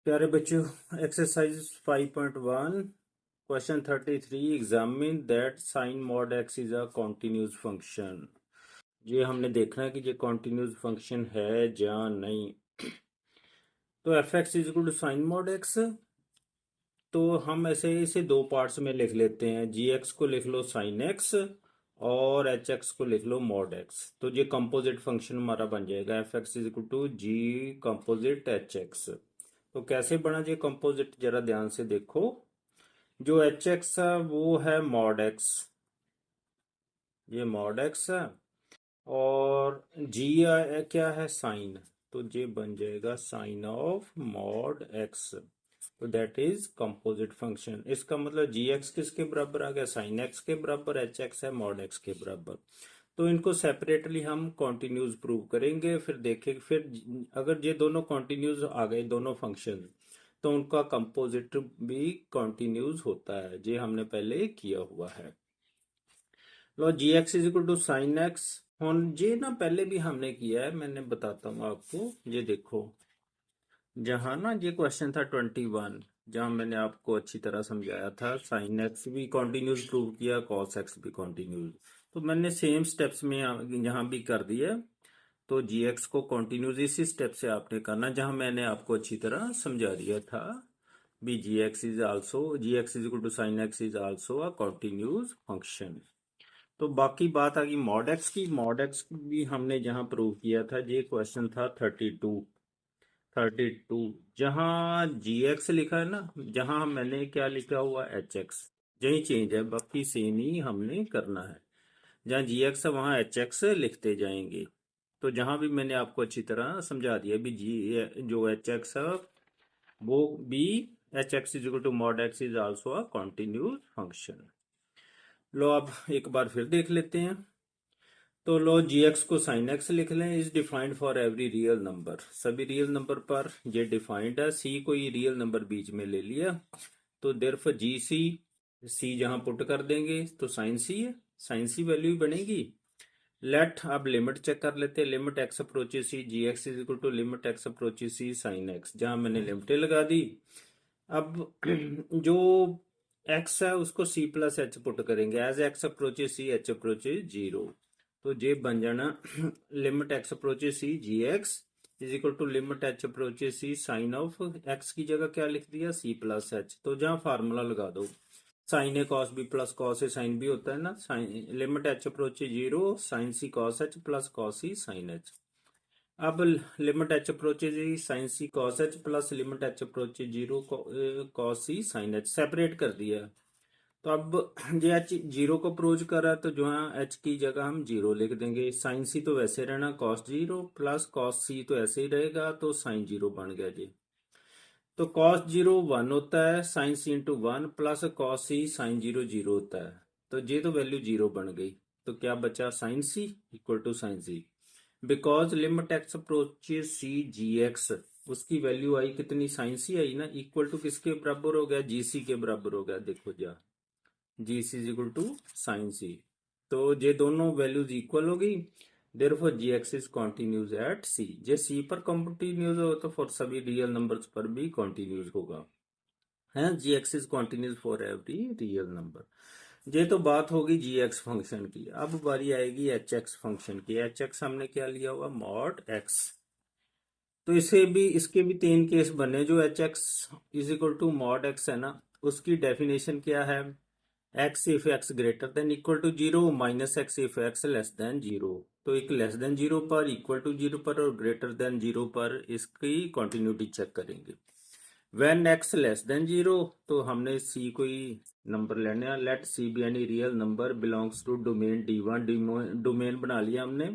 प्यारे बच्चों, exercise 5.1 question 33 examine that sine mod x is a continuous function. ये हमने देखना है कि ये कॉन्टिन्यूस फंक्शन है या नहीं। तो f x is equal to sine mod x. तो हम ऐसे इसे दो पार्ट्स में लिख लेते हैं, जी एक्स को लिख लो साइन एक्स और एच एक्स को लिख लो मॉड एक्स। तो ये कंपोजिट फंक्शन हमारा बन जाएगा f x is equal to g composite h x. तो कैसे बना ये कंपोजिट, जरा ध्यान से देखो। जो एच एक्स है वो है मॉड एक्स, ये मॉड एक्स है। और जी क्या है, साइन। तो ये बन जाएगा साइन ऑफ मॉड एक्स। तो दैट इज कंपोजिट फंक्शन। इसका मतलब जी एक्स किसके बराबर आ गया, साइन एक्स के बराबर, एच एक्स है मॉड एक्स के बराबर। तो इनको सेपरेटली हम कॉन्टिन्यूज प्रूव करेंगे, फिर देखेंगे। फिर अगर ये दोनों कॉन्टिन्यूज आ गए दोनों फंक्शन, तो उनका कंपोजिट भी कॉन्टिन्यूज होता है। ये हमने पहले किया हुआ है। लो g x is equal to sine x. हम ये ना पहले भी हमने किया है, मैंने बताता हूँ आपको। ये देखो, जहाँ ना ये क्वेश्चन था 21, जहाँ मैंने आपको अच्छी तरह समझाया था, साइन एक्स भी कॉन्टिन्यूस प्रूव किया, कॉस एक्स भी कॉन्टिन्यूस। तो मैंने सेम स्टेप्स में यहाँ भी कर दिया। तो जी एक्स को कॉन्टिन्यूस इसी स्टेप से आपने करना जहाँ मैंने आपको अच्छी तरह समझा दिया था। B g x is also, g x is equal to sine x is also a continuous function. तो बाकी बात आ गई मॉड एक्स की। मॉड एक्स भी हमने जहाँ प्रूव किया था, ये क्वेश्चन था 32 जहाँ जी एक्स लिखा है ना, जहाँ मैंने क्या लिखा हुआ एच एक्स, यही चेंज है, बाकी सेम ही हमने करना है। जहाँ जी एक्स है वहाँ एच एक्स लिखते जाएंगे। तो जहाँ भी मैंने आपको अच्छी तरह समझा दिया भी, जी जो एच एक्स है वो भी, h x is equal to mod x is also a continuous function. लो अब एक बार फिर देख लेते हैं। तो लो जी एक्स को साइन एक्स लिख लें। Is defined for every real number, सभी रियल नंबर पर ये डिफाइंड है। सी कोई रियल नंबर बीच में ले लिया, तो देयरफॉर जी सी, सी जहां पुट कर देंगे तो साइन सी है, साइन सी वैल्यू बनेगी। लेट, अब लिमिट चेक कर लेते हैं। Limit x approaches c, g x is equal to limit x approaches c sine x, जहां मैंने लिमिटें लगा दी। अब जो एक्स है उसको सी प्लस एच पुट करेंगे, as x approaches c h approaches zero. तो ये बन जाना limit x approaches c g x is equal to limit h approaches c sine of x की जगह क्या लिख दिया, सी प्लस एच। तो जहाँ फार्मूला लगा दो, sine A cos B plus cos A sine B होता है ना। Sine limit h approaches zero, sine c cos h plus cos c sine h. अब limit h approaches sine c cos h plus limit h approaches zero cos c sine h, separate कर दिया। तो अब ये H zero को approach कर रहा है, तो जो है एच की जगह हम जीरो लिख देंगे। साइन सी तो वैसे रहना कॉस जीरो, प्लस कॉस सी तो ऐसे ही रहेगा, तो साइन जीरो बन गया जी। तो कॉस जीरो वन होता है, साइन सी into one, plus cos c sine zero zero होता है। तो ये तो वैल्यू जीरो बन गई। तो क्या बचा, sine c equal to sine c. Because limit x approaches c g x, उसकी वैल्यू आई कितनी, साइन सी आई ना, इक्वल टू किसके बराबर हो गया, जी सी के बराबर हो गया। देखो जा, g c is equal to sine c. तो ये दोनों वैल्यूज इक्वल हो गई। Therefore g x is continues at c. J c पर कॉन्टिन्यूज हो तो फॉर सभी रियल नंबर्स पर भी कॉन्टिन्यूज होगा। है, g x is continuous for every real number. ये तो बात होगी जी एक्स फंक्शन की। अब बारी आएगी एच एक्स फंक्शन की। एच एक्स हमने क्या लिया हुआ, मॉड एक्स। तो इसे भी, इसके भी तीन केस बने। जो H x is equal to mod X है ना, उसकी डेफिनेशन क्या है, X if X greater than equal to zero, minus X if X less than zero. तो एक लेस देन जीरो पर, इक्वल टू जीरो पर और ग्रेटर देन जीरो पर इसकी कॉन्टिन्यूटी चेक करेंगे। When X less than zero, तो हमने सी कोई नंबर लेना है। Let C be any real number belongs to domain D one. Domain बना लिया हमने।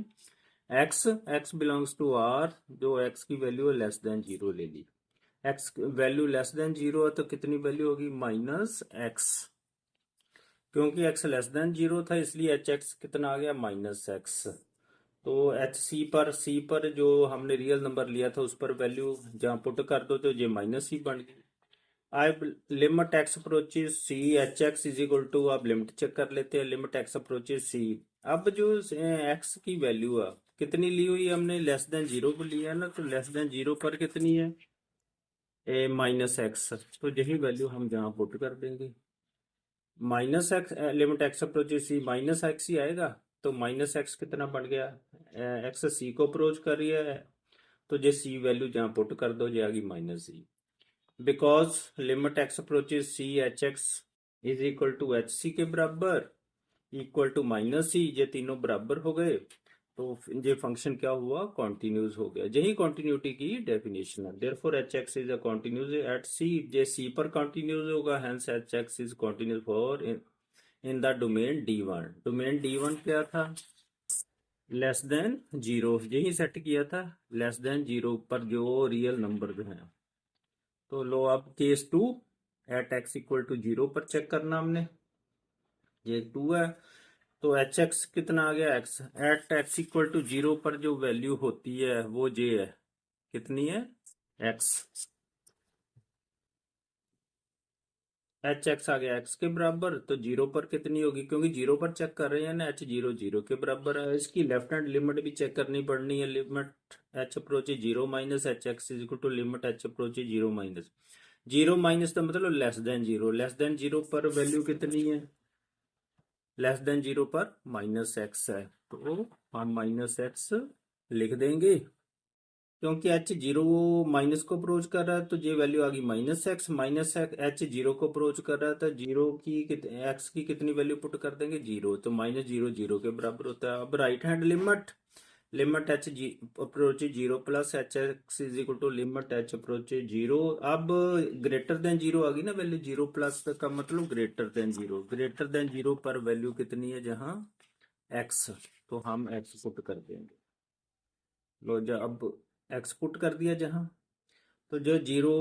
X, x belongs to R, जो एक्स की वैल्यू है लेस देन जीरो ले ली। X value less than zero है, तो कितनी वैल्यू होगी, माइनस एक्स। क्योंकि एक्स लेस देन जीरो था, इसलिए एच एक्स कितना आ गया, माइनस एक्स। तो एच सी पर जो हमने रियल नंबर लिया था उस पर वैल्यू जहाँ पुट कर दो, तो ये माइनस ही बन गई। अब limit x approaches c h x is equal to, अब लिमिट चेक कर लेते हैं। लिमिट एक्स अप्रोचेस सी, अब जो एक्स की वैल्यू है कितनी ली हुई है हमने, लेस देन जीरो को लिया है ना, तो लेस देन जीरो पर कितनी है, ए माइनस एक्स, तो यही वैल्यू हम जहाँ पुट कर देंगे। Minus x, limit x approaches c, minus x ही आएगा। तो माइनस एक्स कितना बढ़ गया, एक्स सी को अप्रोच कर रही है, तो ये सी वैल्यू जहाँ पुट कर दो जाएगी minus c. Because limit x approaches c h x is equal to h c के बराबर, इक्वल टू माइनस सी, ये तीनों बराबर हो गए। तो ये फंक्शन क्या हुआ, कॉन्टिन्यूस हो गया। यही कॉन्टिन्यूटी की डेफिनेशन है। Therefore h x is a continuous at c, ये सी पर कॉन्टिन्यूस होगा, hence h x is continuous for in the domain D1। Domain D1 क्या था, लेस देन जीरो, यही सेट किया था, लेस देन जीरो पर जो रियल नंबर जो है। तो लो अब case 2, at x equal to zero पर चेक करना हमने, ये 2 है। तो एच एक्स कितना आ गया, x at x equal to zero पर जो वैल्यू होती है वो जे है, कितनी है, एक्स। एच एक्स आ गया एक्स के बराबर, तो जीरो पर कितनी होगी, क्योंकि जीरो पर चेक कर रहे हैं ना, एच जीरो जीरो के बराबर है। इसकी लेफ्ट हैंड लिमिट भी चेक करनी पड़नी है, limit h approach zero minus h x is equal to limit h approach zero minus zero minus, तो मतलब less than zero, less than zero पर वैल्यू कितनी है, लेस देन जीरो पर माइनस एक्स है, तो हम माइनस एक्स लिख देंगे। क्योंकि एच जीरो माइनस को अप्रोच कर रहा है, तो ये वैल्यू आ गई minus x, minus H zero को अप्रोच कर रहा है, तो जीरो की एक्स की कितनी वैल्यू पुट कर देंगे, जीरो, तो माइनस जीरो जीरो के बराबर होता है। अब right hand limit, limit h approach zero plus h x is equal to limit h approach zero. अब ग्रेटर देन जीरो आ गई ना वैल्यू, जीरो प्लस का मतलब greater than zero, greater than zero पर वैल्यू कितनी है जहां एक्स, तो हम एक्स पुट कर देंगे। लो जो अब एक्स पुट कर दिया जहां, तो जो जीरो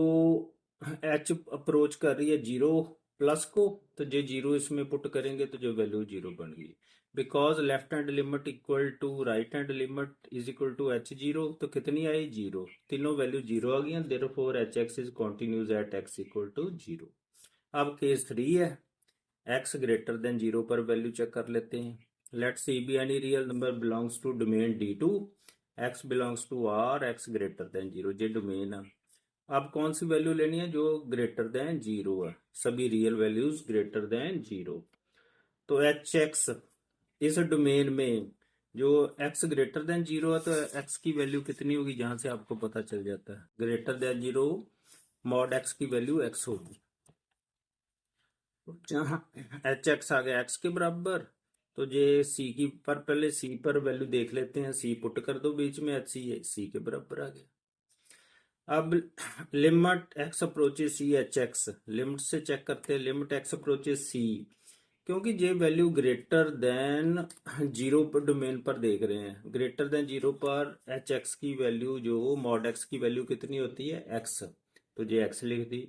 एच अप्रोच कर रही है जीरो प्लस को, तो जो जीरो इसमें पुट करेंगे तो जो वैल्यू जीरो बन गई। Because left hand limit equal to right hand limit is equal to h zero, तो कितनी आई, जीरो, तीनों वैल्यू जीरो आ गई। Therefore h x is continues at x equal to zero. अब केस 3 है, एक्स ग्रेटर देन जीरो पर value check कर लेते हैं। Let C be any real number belongs to domain D2, x belongs to R, x greater than zero, ये domain है। अब कौन सी वैल्यू लेनी है, जो ग्रेटर देन जीरो है, सभी real values greater than zero. तो एच एक्स इस डोमेन में जो एक्स ग्रेटर देन जीरो है, तो एक्स की वैल्यू कितनी होगी, जहां से आपको पता चल जाता है greater than zero mod x की वैल्यू एक्स होगी। जहाँ एच एक्स आ गया एक्स के बराबर, तो ये सी की पर पहले सी पर वैल्यू देख लेते हैं, सी पुट कर दो बीच में, एच सी के बराबर आ गया। अब limit x approaches c h x, limit से चेक करते हैं, लिमिट एक्स अप्रोचेस सी, क्योंकि ये वैल्यू ग्रेटर देन जीरो पर डोमेन पर देख रहे हैं, ग्रेटर देन जीरो पर एच एक्स की वैल्यू जो मॉड एक्स की वैल्यू कितनी होती है, एक्स, तो ये एक्स लिख दी।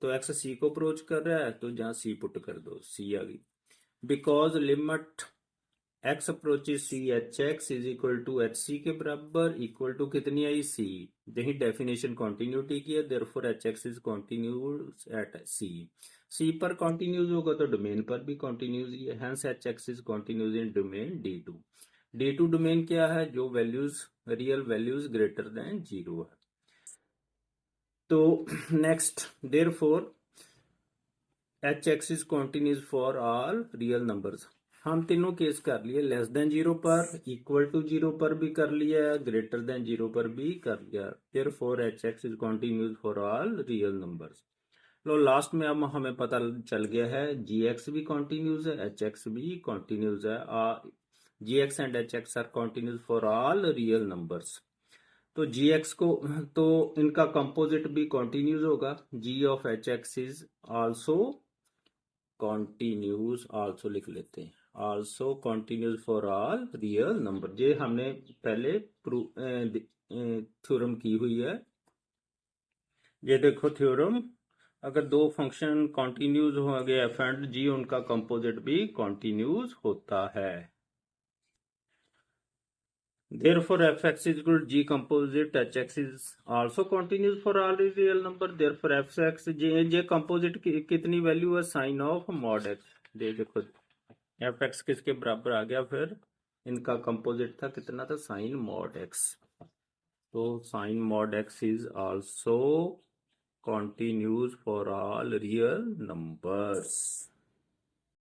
तो एक्स सी को अप्रोच कर रहा है, तो जहाँ सी पुट कर दो, सी आ गई। Because limit x approaches c h x is equal to h c के बराबर, इक्वल टू कितनी आई, सी, यही डेफिनेशन कॉन्टिन्यूटी की है। Therefore h x is continuous at c, c पर कॉन्टिन्यूस होगा तो डोमेन पर भी कॉन्टिन्यूस ही है, hence h x is continuous in domain D2। D2 domain क्या है, जो values real values greater than zero है। तो next, therefore h x is continuous for all real numbers. हम तीनों केस कर लिए, लेस देन जीरो पर, इक्वल टू जीरो पर भी कर लिया, ग्रेटर देन जीरो पर भी कर लिया। Therefore h x is continuous for all real numbers. लो लास्ट में अब हमें पता चल गया है जी एक्स भी कॉन्टिन्यूस है, एच एक्स भी कॉन्टिन्यूस है, g x and h x are continuous for all real numbers. तो जी एक्स को, तो इनका कंपोजिट भी कॉन्टिन्यूस होगा, g of h x is also continuous, also लिख लेते हैं, also continuous for all real number. ये हमने पहले थ्योरम की हुई है। ये देखो थ्योरम, अगर दो फंक्शन कॉन्टिन्यूस हो गए एफ एंड जी, उनका कंपोजिट भी कॉन्टिन्यूस होता है। Therefore, f(x) is equal to g composite h(x) is also continuous for all real number. Therefore, f(x) j composite की कितनी वैल्यू है, साइन ऑफ मॉड एक्स। देखो f(x) किसके बराबर आ गया, फिर इनका कंपोजिट था कितना था, साइन मॉड एक्स। तो sine mod x is also continues for all real numbers.